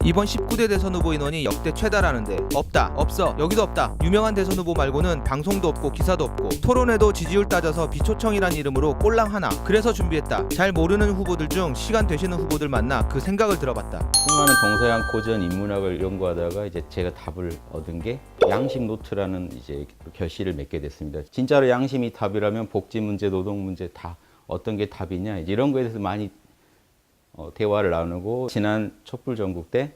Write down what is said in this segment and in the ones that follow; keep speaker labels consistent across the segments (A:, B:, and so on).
A: 이번 19대 대선 후보 인원이 역대 최다라는데 없다, 없어, 여기도 없다. 유명한 대선 후보 말고는 방송도 없고 기사도 없고 토론회도 지지율 따져서 비초청이란 이름으로 꼴랑 하나. 그래서 준비했다. 잘 모르는 후보들 중 시간 되시는 후보들 만나 그 생각을 들어봤다.
B: 수많은 동서양 고전 인문학을 연구하다가 이제 제가 답을 얻은 게 양심 노트라는 이제 결실을 맺게 됐습니다. 진짜로 양심이 답이라면 복지 문제, 노동 문제 다 어떤 게 답이냐 이런 거에 대해서 많이 대화를 나누고 지난 촛불 전국 때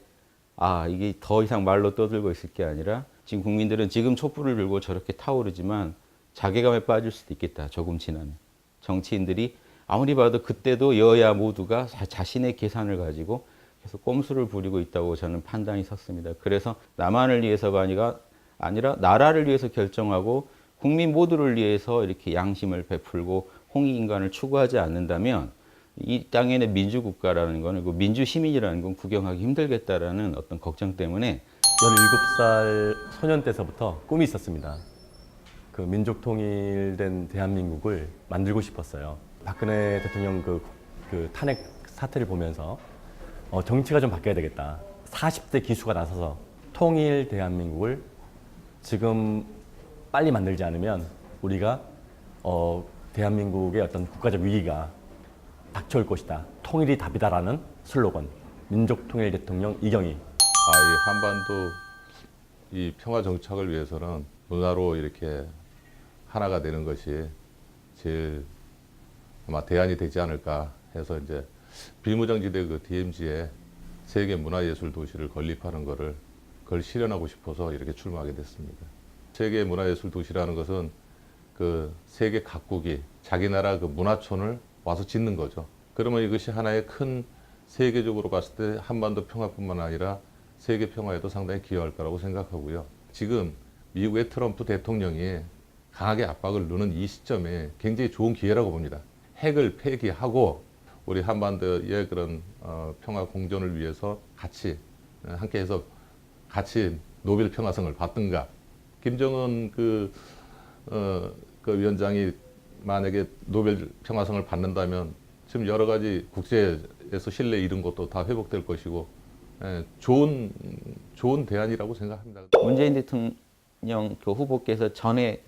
B: 이게 더 이상 말로 떠들고 있을 게 아니라 지금 국민들은 지금 촛불을 들고 저렇게 타오르지만 자괴감에 빠질 수도 있겠다. 조금 지나면. 정치인들이 아무리 봐도 그때도 여야 모두가 자신의 계산을 가지고 계속 꼼수를 부리고 있다고 저는 판단이 섰습니다. 그래서 나만을 위해서가 아니라 나라를 위해서 결정하고 국민 모두를 위해서 이렇게 양심을 베풀고 홍익인간을 추구하지 않는다면 이 땅에는 민주국가라는 거는 그 민주시민이라는 건 구경하기 힘들겠다라는 어떤 걱정 때문에
C: 17살 소년 때서부터 꿈이 있었습니다. 그 민족 통일된 대한민국을 만들고 싶었어요. 박근혜 대통령 그 탄핵 사태를 보면서 정치가 좀 바뀌어야 되겠다. 40대 기수가 나서서 통일 대한민국을 지금 빨리 만들지 않으면 우리가 대한민국의 어떤 국가적 위기가 닥쳐올 것이다. 통일이 답이다라는 슬로건. 민족통일 대통령 이경희.
D: 이 한반도 이 평화 정착을 위해서는 문화로 이렇게 하나가 되는 것이 제일 아마 대안이 되지 않을까 해서 이제 비무장지대 그 DMZ에 세계 문화예술 도시를 건립하는 그걸 실현하고 싶어서 이렇게 출마하게 됐습니다. 세계 문화예술 도시라는 것은 그 세계 각국이 자기 나라 그 문화촌을 와서 짓는 거죠. 그러면 이것이 하나의 큰 세계적으로 봤을 때 한반도 평화뿐만 아니라 세계 평화에도 상당히 기여할 거라고 생각하고요. 지금 미국의 트럼프 대통령이 강하게 압박을 넣는 이 시점에 굉장히 좋은 기회라고 봅니다. 핵을 폐기하고 우리 한반도의 그런 평화 공존을 위해서 같이 함께해서 같이 노벨 평화상을 받든가. 김정은 그 위원장이 만약에 노벨 평화상을 받는다면 지금 여러 가지 국제에서 신뢰 잃은 것도 다 회복될 것이고 좋은 대안이라고 생각합니다.
B: 문재인 대통령 그 후보께서 전에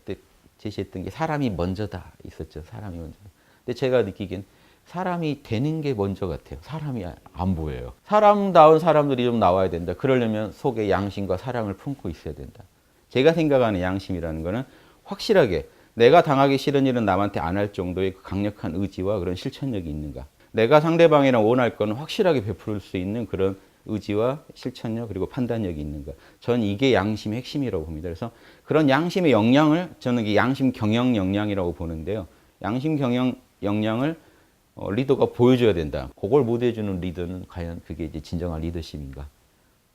B: 제시했던 게 사람이 먼저다 있었죠. 사람이 먼저. 근데 제가 느끼기엔 사람이 되는 게 먼저 같아요. 사람이 안 보여요. 사람다운 사람들이 좀 나와야 된다. 그러려면 속에 양심과 사랑을 품고 있어야 된다. 제가 생각하는 양심이라는 거는 확실하게 내가 당하기 싫은 일은 남한테 안 할 정도의 그 강력한 의지와 그런 실천력이 있는가. 내가 상대방이랑 원할 거는 확실하게 베풀 수 있는 그런 의지와 실천력 그리고 판단력이 있는가. 저는 이게 양심의 핵심이라고 봅니다. 그래서 그런 양심의 역량을 저는 이게 양심 경영 역량이라고 보는데요. 양심 경영 역량을 리더가 보여줘야 된다. 그걸 못 해주는 리더는 과연 그게 이제 진정한 리더십인가.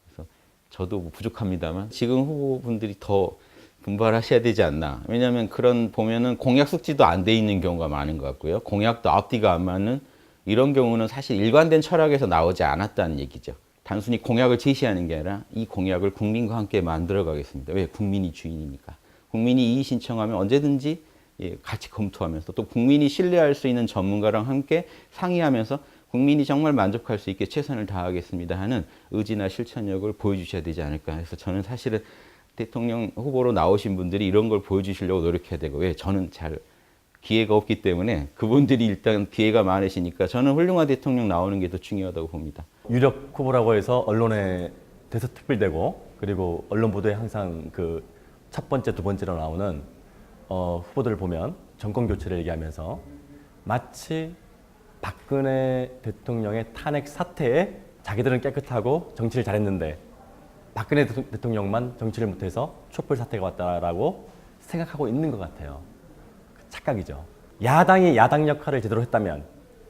B: 그래서 저도 뭐 부족합니다만 지금 후보분들이 더 분발하셔야 되지 않나. 왜냐하면 그런 보면은 공약 숙지도 안 돼 있는 경우가 많은 것 같고요. 공약도 앞뒤가 안 맞는 이런 경우는 사실 일관된 철학에서 나오지 않았다는 얘기죠. 단순히 공약을 제시하는 게 아니라 이 공약을 국민과 함께 만들어 가겠습니다. 왜? 국민이 주인이니까. 국민이 이의 신청하면 언제든지 같이 검토하면서 또 국민이 신뢰할 수 있는 전문가랑 함께 상의하면서 국민이 정말 만족할 수 있게 최선을 다하겠습니다 하는 의지나 실천력을 보여주셔야 되지 않을까 해서 저는 사실은 대통령 후보로 나오신 분들이 이런 걸 보여주시려고 노력해야 되고 왜? 저는 잘 기회가 없기 때문에 그분들이 일단 기회가 많으시니까 저는 훌륭한 대통령 나오는 게 더 중요하다고 봅니다.
C: 유력 후보라고 해서 언론에 대서특필되고 그리고 언론 보도에 항상 그 첫 번째, 두 번째로 나오는 후보들을 보면 정권 교체를 얘기하면서 마치 박근혜 대통령의 탄핵 사태에 자기들은 깨끗하고 정치를 잘했는데 박근혜 대통령만 정치를 못해서 촛불 사태가 왔다라고 생각하고 있는 것 같아요. 착각이죠. 야당이 야당 역할을 제대로 했다면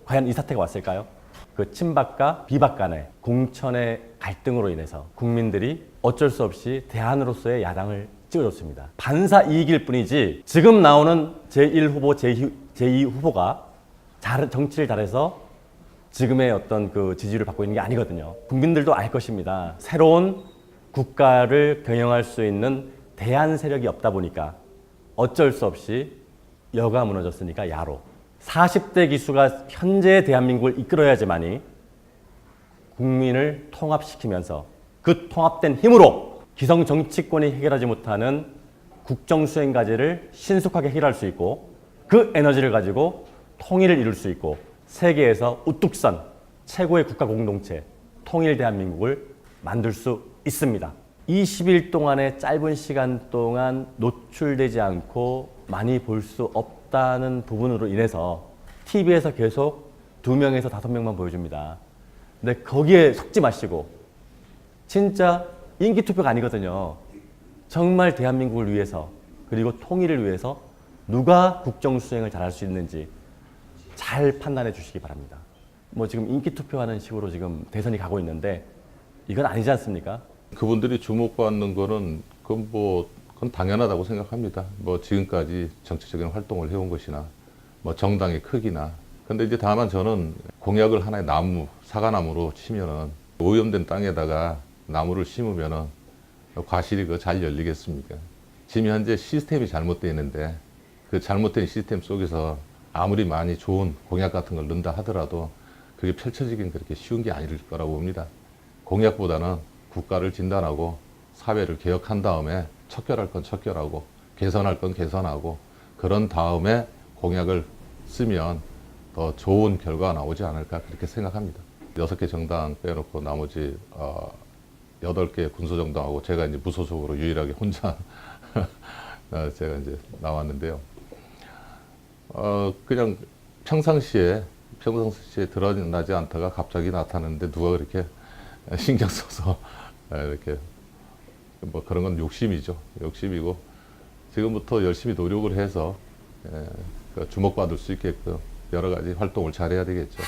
C: 과연 이 사태가 왔을까요? 그 친박과 비박 간의 공천의 갈등으로 인해서 국민들이 어쩔 수 없이 대안으로서의 야당을 찍어줬습니다. 반사 이익일 뿐이지 지금 나오는 제1후보, 제2 후보가 정치를 잘해서 지금의 어떤 그 지지를 받고 있는 게 아니거든요. 국민들도 알 것입니다. 새로운 국가를 경영할 수 있는 대안 세력이 없다 보니까 어쩔 수 없이 여가 무너졌으니까 야로. 40대 기수가 현재 대한민국을 이끌어야지만이 국민을 통합시키면서 그 통합된 힘으로 기성 정치권이 해결하지 못하는 국정 수행 과제를 신속하게 해결할 수 있고 그 에너지를 가지고 통일을 이룰 수 있고 세계에서 우뚝 선 최고의 국가 공동체 통일 대한민국을 만들 수 있습니다. 20일 동안의 짧은 시간 동안 노출되지 않고 많이 볼 수 없다는 부분으로 인해서 TV에서 계속 2명에서 5명만 보여줍니다. 근데 거기에 속지 마시고 진짜 인기투표가 아니거든요. 정말 대한민국을 위해서 그리고 통일을 위해서 누가 국정수행을 잘할 수 있는지 잘 판단해 주시기 바랍니다. 뭐 지금 인기투표하는 식으로 지금 대선이 가고 있는데 이건 아니지 않습니까?
D: 그분들이 주목받는 거는 그건 당연하다고 생각합니다. 뭐 지금까지 정치적인 활동을 해온 것이나 뭐 정당의 크기나. 근데 이제 다만 저는 공약을 하나의 나무, 사과나무로 치면은 오염된 땅에다가 나무를 심으면은 과실이 잘 열리겠습니까? 지금 현재 시스템이 잘못되어 있는데 그 잘못된 시스템 속에서 아무리 많이 좋은 공약 같은 걸 넣는다 하더라도 그게 펼쳐지긴 그렇게 쉬운 게 아닐 거라고 봅니다. 공약보다는 국가를 진단하고 사회를 개혁한 다음에 척결할 건 척결하고 개선할 건 개선하고 그런 다음에 공약을 쓰면 더 좋은 결과가 나오지 않을까 그렇게 생각합니다. 6개 정당 빼놓고 나머지 8개 군소정당하고 제가 이제 무소속으로 유일하게 혼자 제가 이제 나왔는데요. 그냥 평상시에 드러나지 않다가 갑자기 나타났는데 누가 그렇게 신경 써서 이렇게 뭐 그런 건 욕심이죠. 욕심이고 지금부터 열심히 노력을 해서 주목받을 수 있게끔 여러 가지 활동을 잘해야 되겠죠.